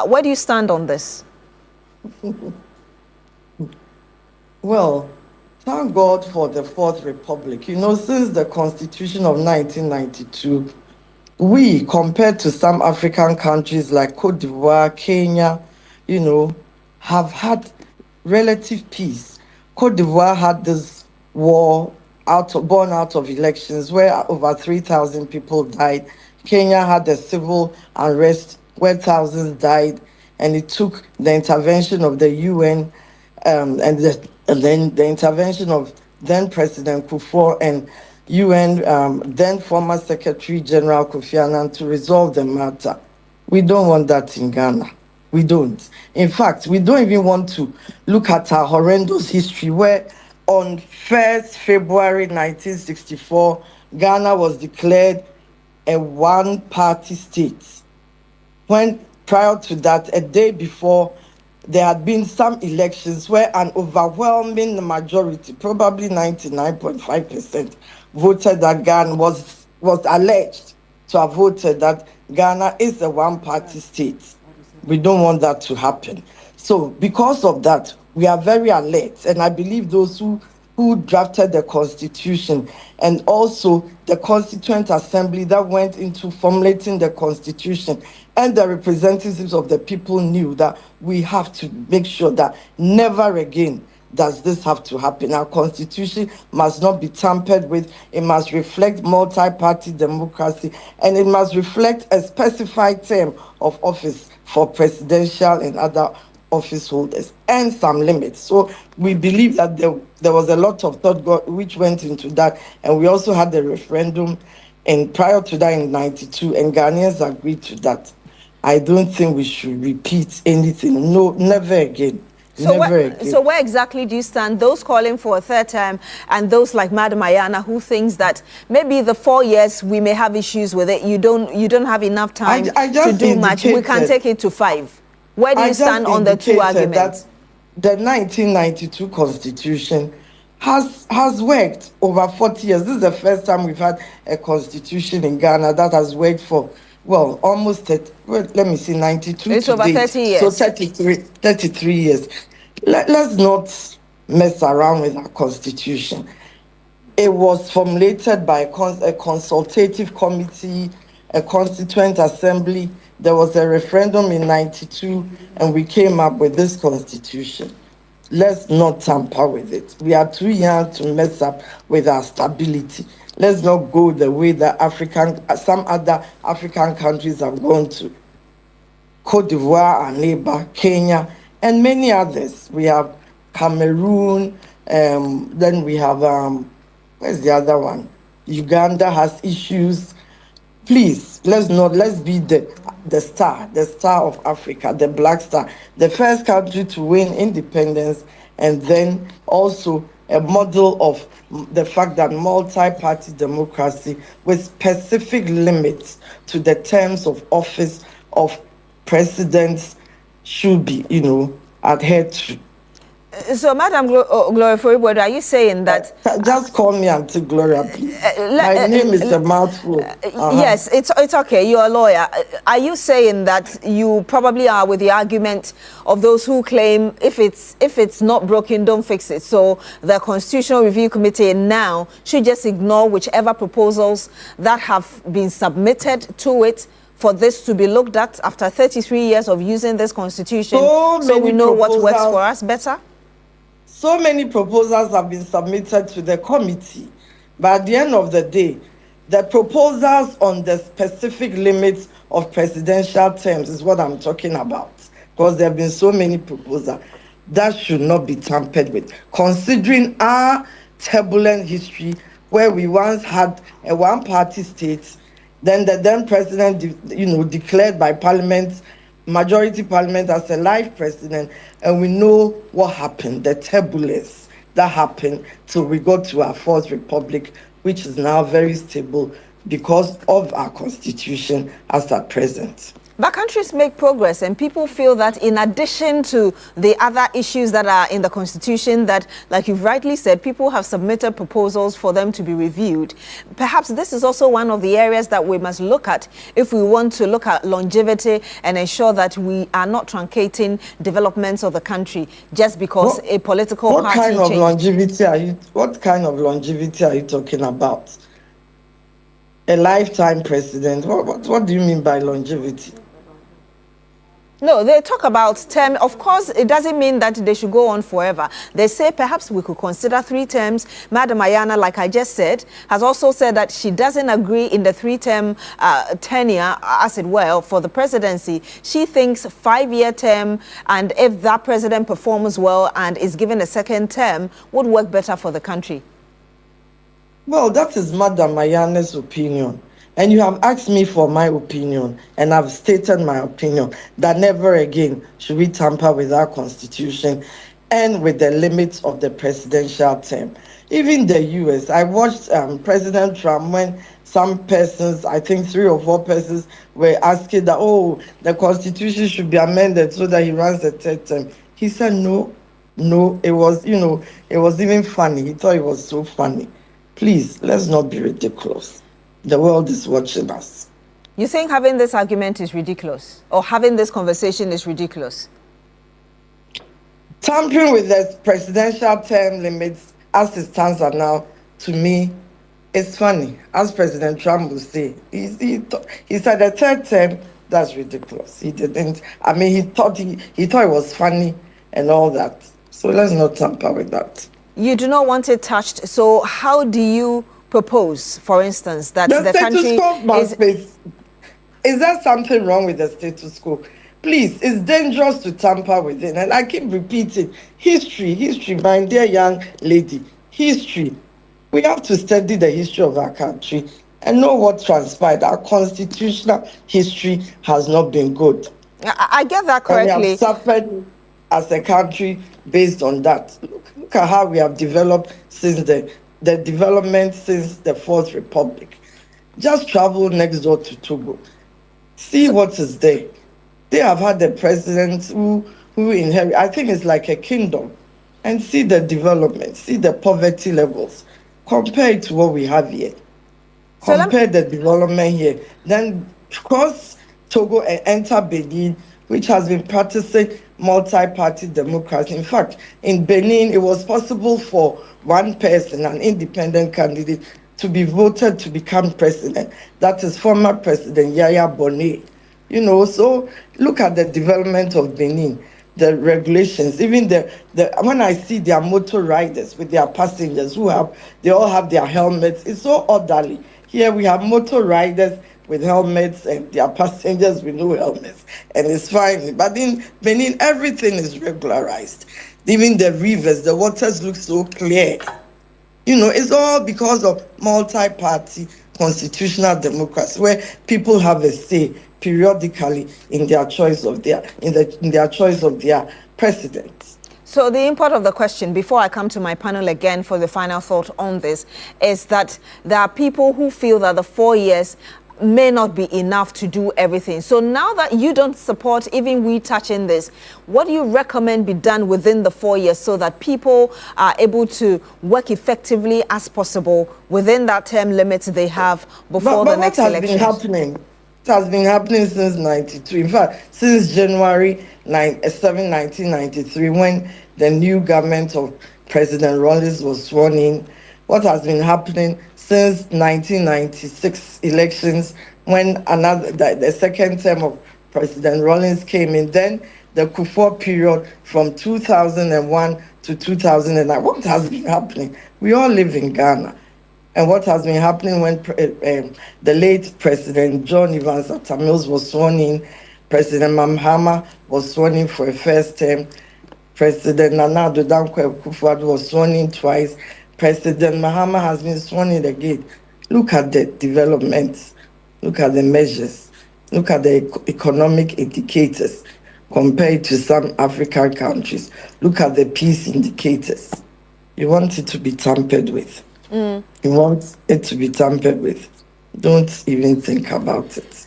Where do you stand on this? Well, thank God for the Fourth Republic. Since the Constitution of 1992, we, compared to some African countries like Cote d'Ivoire, Kenya, you know, have had relative peace. Cote d'Ivoire had this war born out of elections where over 3,000 people died. Kenya had a civil unrest where thousands died, and it took the intervention of the UN and then the intervention of then President Kufuor and UN then former Secretary General Kofi Annan to resolve the matter. We don't want that in Ghana. We don't. In fact, we don't even want to look at our horrendous history where on 1st February 1964, Ghana was declared a one-party state. When prior to that, a day before, there had been some elections where an overwhelming majority, probably 99.5%, voted that Ghana was alleged to have voted that Ghana is a one-party state. We don't want that to happen. So because of that, we are very alert. And I believe those who drafted the Constitution and also the Constituent Assembly that went into formulating the Constitution and the representatives of the people knew that we have to make sure that never again does this have to happen. Our Constitution must not be tampered with. It must reflect multi-party democracy, and it must reflect a specified term of office for presidential and other office holders and some limits. So we believe that there was a lot of thought which went into that, and we also had the referendum and prior to that in 92, and Ghanaians agreed to that. I don't think we should repeat anything. No, never again. So where exactly do you stand? Those calling for a third term and those like Madam Ayana who thinks that maybe the 4 years we may have issues with it. You don't have enough time to do much. We can take it to 5. Where do you stand on the two arguments? That the 1992 Constitution has worked over 40 years. This is the first time we've had a constitution in Ghana that has worked for, well, almost, let me see, 92 it's over 30 years. So 33 years. Let's not mess around with our constitution. It was formulated by a consultative committee, a constituent assembly. There was a referendum in 92, and we came up with this constitution. Let's not tamper with it. We are too young to mess up with our stability. Let's not go the way that some other African countries have gone to. Cote d'Ivoire, our neighbor, Kenya, and many others. We have Cameroon, then we have, where's the other one? Uganda has issues. Please, let's be the star of Africa, the black star, the first country to win independence, and then also a model of the fact that multi-party democracy with specific limits to the terms of office of presidents should be, adhered to. So, Madam Gloria Ofori Boadu, are you saying that... just call me Auntie Gloria, please. My name is a mouthful. Yes, it's okay. You're a lawyer. Are you saying that you probably are with the argument of those who claim if it's not broken, don't fix it? So the Constitutional Review Committee now should just ignore whichever proposals that have been submitted to it for this to be looked at after 33 years of using this Constitution, so we know what works for us better? So many proposals have been submitted to the committee, but at the end of the day, the proposals on the specific limits of presidential terms is what I'm talking about, because there have been so many proposals that should not be tampered with. Considering our turbulent history, where we once had a one-party state, then the then president, declared by Parliament, majority Parliament as a life president, and we know what happened, the turbulence that happened till we got to our Fourth Republic, which is now very stable because of our Constitution as at present. But countries make progress, and people feel that in addition to the other issues that are in the constitution, that, like you've rightly said, people have submitted proposals for them to be reviewed. Perhaps this is also one of the areas that we must look at if we want to look at longevity and ensure that we are not truncating developments of the country just because a political what party kind of changed. longevity are you? What kind of longevity are you talking about? A lifetime president? What do you mean by longevity? No, they talk about term. Of course, it doesn't mean that they should go on forever. They say perhaps we could consider 3 terms. Madam Ayana, like I just said, has also said that she doesn't agree in the 3-term tenure, as it were, for the presidency. She thinks 5-year term, and if that president performs well and is given a 2nd term, would work better for the country. Well, that is Madam Ayana's opinion. And you have asked me for my opinion, and I've stated my opinion that never again should we tamper with our constitution and with the limits of the presidential term. Even the US, I watched President Trump when some persons, I think 3 or 4 persons, were asking that, oh, the constitution should be amended so that he runs a 3rd term. He said, no, it was, it was even funny. He thought it was so funny. Please, let's not be ridiculous. The world is watching us. You think having this argument is ridiculous, or having this conversation is ridiculous? Tampering with the presidential term limits as it stands now, to me, it's funny. As President Trump would say, he said the 3rd term, that's ridiculous. He didn't. I mean, he thought it was funny and all that. So let's not tamper with that. You do not want it touched. So how do you propose, for instance, that the country is there something wrong with the status quo? Please, it's dangerous to tamper with it. And I keep repeating, history, my dear young lady, history. We have to study the history of our country and know what transpired. Our constitutional history has not been good. I get that correctly. And we have suffered as a country based on that. Look at how we have developed since the development since the 4th Republic. Just travel next door to Togo. See what is there. They have had the presidents who inherit, I think it's like a kingdom. And see the development, see the poverty levels. Compare it to what we have here. Compare the development here. Then cross Togo and enter Benin, which has been practicing multi-party democracy. In fact, in Benin, it was possible for one person, an independent candidate, to be voted to become president. That is former President Yaya Bonnet. So look at the development of Benin, the regulations, even when I see their motor riders with their passengers they all have their helmets, it's so orderly. Here we have motor riders with helmets and their passengers with no helmets, and it's fine. But in Benin, everything is regularized. Even the rivers, the waters look so clear. It's all because of multi-party constitutional democracy, where people have a say periodically in their choice of their presidents. So the import of the question, before I come to my panel again for the final thought on this, is that there are people who feel that the 4 years may not be enough to do everything. So now that you don't support even we touching this, what do you recommend be done within the 4 years so that people are able to work effectively as possible within that term limits they have before the next election? It has been happening since 92. In fact, since January 7, 1993, when the new government of President Rawlings was sworn in. What has been happening since 1996 elections, when the 2nd term of President Rawlings came in, then the Kufuor period from 2001 to 2009. What has been happening? We all live in Ghana. And what has been happening when the late President John Evans Atta Mills was sworn in, President Mahama was sworn in for a 1st term, President Nana Addo Dankwa Akufo-Addo was sworn in twice, President Mahama has been sworn in again. Look at the developments, look at the measures, look at the economic indicators compared to some African countries. Look at the peace indicators. You want it to be tampered with. You want it to be tampered with. Don't even think about it.